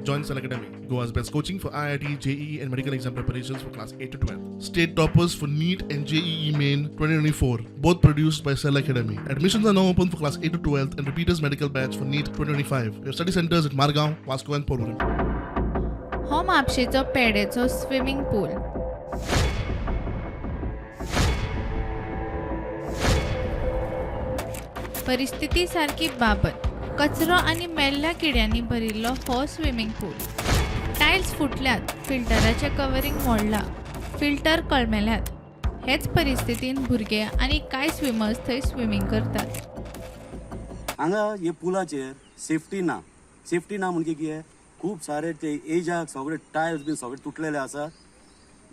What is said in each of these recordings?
Join Cell Academy, Goa's best coaching for IIT, JEE, and medical exam preparations for class 8 to 12. State toppers for NEET and JEE Main 2024, both produced by Cell Academy. Admissions are now open for class 8 to 12 and repeaters medical batch for NEET 2025. We have study centers at Margao, Vasco, and Porvorim. हो म्हापशेचो पेडेचो swimming पूल. परिस्थिती सारकी बाबत कचरो आनी मेल्ल्या किड्यांनी भरिल्लो हो स्विमींग पूल. टायल्स फुटल्यात, फिल्टराचें कवरिंग मोडलां, फिल्टर कळमेल्यात. हेच परिस्थितीन भुरगे आनी कांय स्विमर्स थंय स्विमींग करतात. हांगा हे पुलाचेर सेफ्टी ना म्हणजे कितें खूब सारे ते एजाक सगळे टायल्स बी सगळे तुटलेले आसा.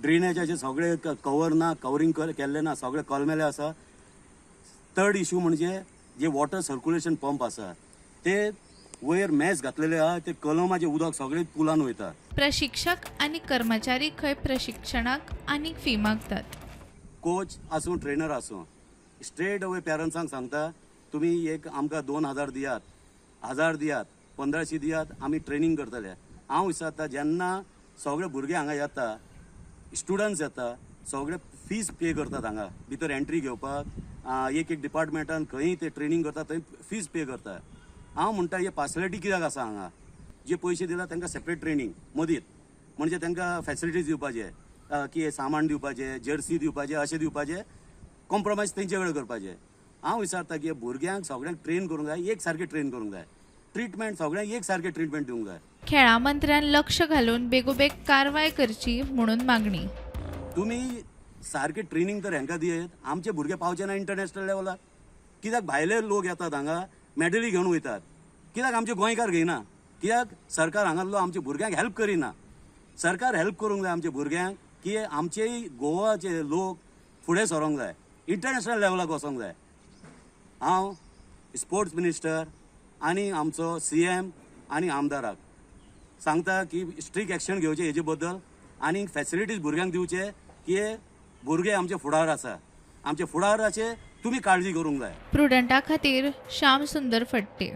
ड्रेनेजाचे सगळे कवर ना, कवरिंग केल्ले ना, सगळे कलमेले आसा. थर्ड इश्यू म्हणजे जे वॉटर सर्क्युलेशन पंप आसा ते वयर मॅस घातलेले आहा, ते कलमाचे उदक सगळे पुलान वयता. प्रशिक्षक आनी कर्मचारी खंय प्रशिक्षणाक आनी फी मागतात. कोच आसूं ट्रेनर आसूं स्ट्रेट अवे पॅरंट्सांक सांगता, तुमी एक आमकां 2000 दियात, 1000 दियात, 1500 दियात, आमी ट्रेनिंग करतले. हांव विचारता, जेन्ना सगळे भुरगे हांगा येता, स्टुडंट्स येता, सगळे फीज पे करतात. हांगा भितर एंट्री घेवपाक एक डिपार्टमेंटान खंय ते ट्रेनिंग करता थंय फीज पे करता. हांव म्हणटा हे फॅसिलिटी कित्याक आसा हांगा? जे पयशे दिला तांकां सेपरेट ट्रेनिंग मदींच, म्हणजे तांकां फॅसिलिटीज दिवपाचे, की सामान दिवपाचें, जर्सी दिवपाचें, अशें दिवपाचें, कॉम्प्रोमायज तेंचे कडेन करपाचें. हांव विचारता की भुरग्यांक सगळ्यांक ट्रेन करूंक जाय, एक सारकें ट्रेन करूंक जाय. ट्रिटमेंट सगळ्यांक एक सारकें ट्रिटमेंट दिवंक जाय. खेळा मंत्र्यान लक्ष घालून बेगोबेग कारवाय करची म्हणून मागणी. तुमी सारकें ट्रेनिंग तर हांकां दियेत, आमचे भुरगे पावचे ना इंटरनॅशनल लेवलाक. कित्याक भायले लोक येतात हांगा मॅडली घेवन वयतात, कित्याक आमचे गोंयकार घेयना? कित्याक सरकार हांगातलो आमच्या भुरग्यांक हेल्प करिना? सरकार हेल्प करूंक जाय आमच्या भुरग्यांक, की आमचे गोवाचे लोक फुडें सरोंक जाय, इंटरनॅशनल लेवलाक वचोंक जाय. हांव स्पोर्ट्स मिनिस्टर आनी आमचो CM आनी आमदाराक सांगता की स्ट्रिक्ट एक्शन घेवचें हेजे बद्दल आनी फॅसिलिटीज भुरग्यांक दिवचे, की भुरगे आमचे फुडार आसा, आमचे फुडाराचे तुमी काळजी करूंक जाय. प्रुडंटा खातीर श्याम सुंदर फडते.